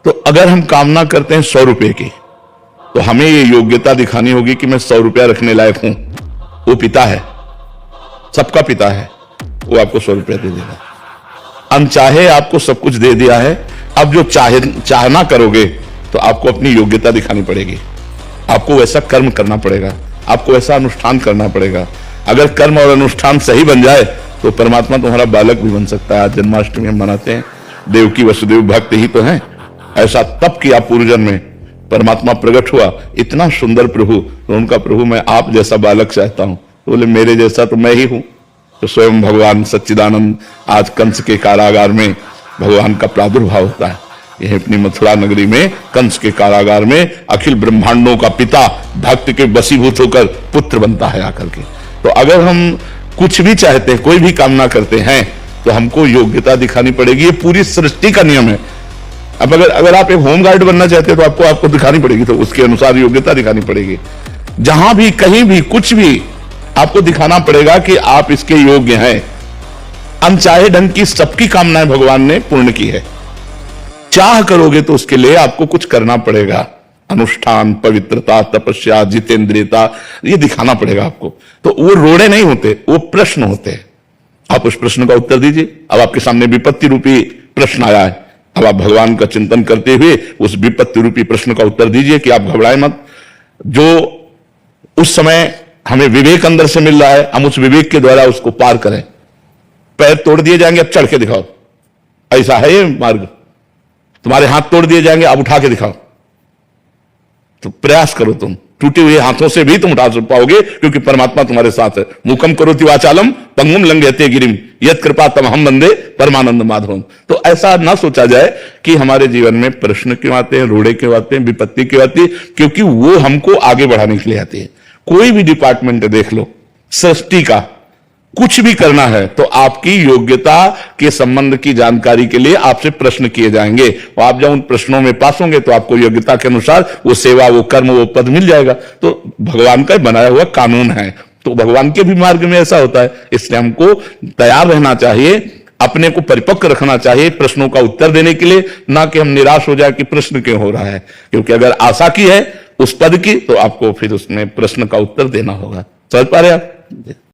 तो अगर हम कामना करते हैं 100 रुपए की, तो हमें ये योग्यता दिखानी होगी कि मैं 100 रुपया रखने लायक हूं। वो पिता है, सबका पिता है, वो आपको 100 रुपया दे देगा। अनचाहे आपको सब कुछ दे दिया है, अब जो चाहना करोगे तो आपको अपनी योग्यता दिखानी पड़ेगी, आपको वैसा कर्म करना पड़ेगा, आपको वैसा अनुष्ठान करना पड़ेगा। अगर कर्म और अनुष्ठान सही बन जाए तो परमात्मा तुम्हारा बालक भी बन सकता है। आज जन्माष्टमी हम मनाते हैं, देवकी वसुदेव भक्त ही तो हैं। ऐसा तप किया पूर्वजन्म में, परमात्मा प्रकट हुआ, इतना सुंदर प्रभु। तो उनका प्रभु मैं आप जैसा बालक चाहता हूं। तो बोले मेरे जैसा तो मैं ही हूं। तो स्वयं भगवान सच्चिदानंद आज कंस के कारागार में भगवान का प्रादुर्भाव होता है। यह अपनी मथुरा नगरी में कंस के कारागार में अखिल ब्रह्मांडों का पिता भक्त के वशीभूत होकर पुत्र बनता है आकर के। तो अगर हम कुछ भी चाहते हैं, कोई भी कामना करते हैं, तो हमको योग्यता दिखानी पड़ेगी। ये पूरी सृष्टि का नियम है। अब अगर आप एक होमगार्ड बनना चाहते हैं तो आपको दिखानी पड़ेगी, तो उसके अनुसार योग्यता दिखानी पड़ेगी। जहां भी कहीं भी कुछ भी आपको दिखाना पड़ेगा कि आप इसके योग्य हैं। अनचाहे ढंग की सबकी कामनाएं भगवान ने पूर्ण की है। चाह करोगे तो उसके लिए आपको कुछ करना पड़ेगा। अनुष्ठान, पवित्रता, तपस्या, जितेंद्रियता, ये दिखाना पड़ेगा आपको। तो वो रोड़े नहीं होते, वो प्रश्न होते हैं। आप उस प्रश्न का उत्तर दीजिए। अब आपके सामने विपत्ति रूपी प्रश्न आया है, अब आप भगवान का चिंतन करते हुए उस विपत्ति रूपी प्रश्न का उत्तर दीजिए कि आप घबराए मत। जो उस समय हमें विवेक अंदर से मिल रहा है, हम उस विवेक के द्वारा उसको पार करें। पैर तोड़ दिए जाएंगे, अब चढ़ के दिखाओ, ऐसा है ये मार्ग। तुम्हारे हाथ तोड़ दिए जाएंगे, अब उठा के दिखाओ। तो प्रयास करो, तुम टूटे हुए हाथों से भी तुम उठा पाओगे, क्योंकि परमात्मा तुम्हारे साथ है। मूकम करोति वाचालम पंगुम लंघयते गिरिम यत् कृपा तमहम वंदे परमानंद माधवम। तो ऐसा ना सोचा जाए कि हमारे जीवन में प्रश्न क्यों आते हैं, रोड़े क्यों आते हैं, विपत्ति क्यों आती है, क्योंकि वो हमको आगे बढ़ाने के लिए आती है। कोई भी डिपार्टमेंट देख लो सृष्टि का, कुछ भी करना है तो आपकी योग्यता के संबंध की जानकारी के लिए आपसे प्रश्न किए जाएंगे, और आप जब उन प्रश्नों में पास होंगे तो आपको योग्यता के अनुसार वो सेवा, वो कर्म, वो पद मिल जाएगा। तो भगवान का बनाया हुआ कानून है। तो भगवान के भी मार्ग में ऐसा होता है। इसलिए हमको तैयार रहना चाहिए, अपने को परिपक्व रखना चाहिए प्रश्नों का उत्तर देने के लिए, ना कि हम निराश हो जाए कि प्रश्न क्यों हो रहा है। क्योंकि अगर आशा की है उस पद की, तो आपको फिर उसमें प्रश्न का उत्तर देना होगा। समझ पा रहे आप?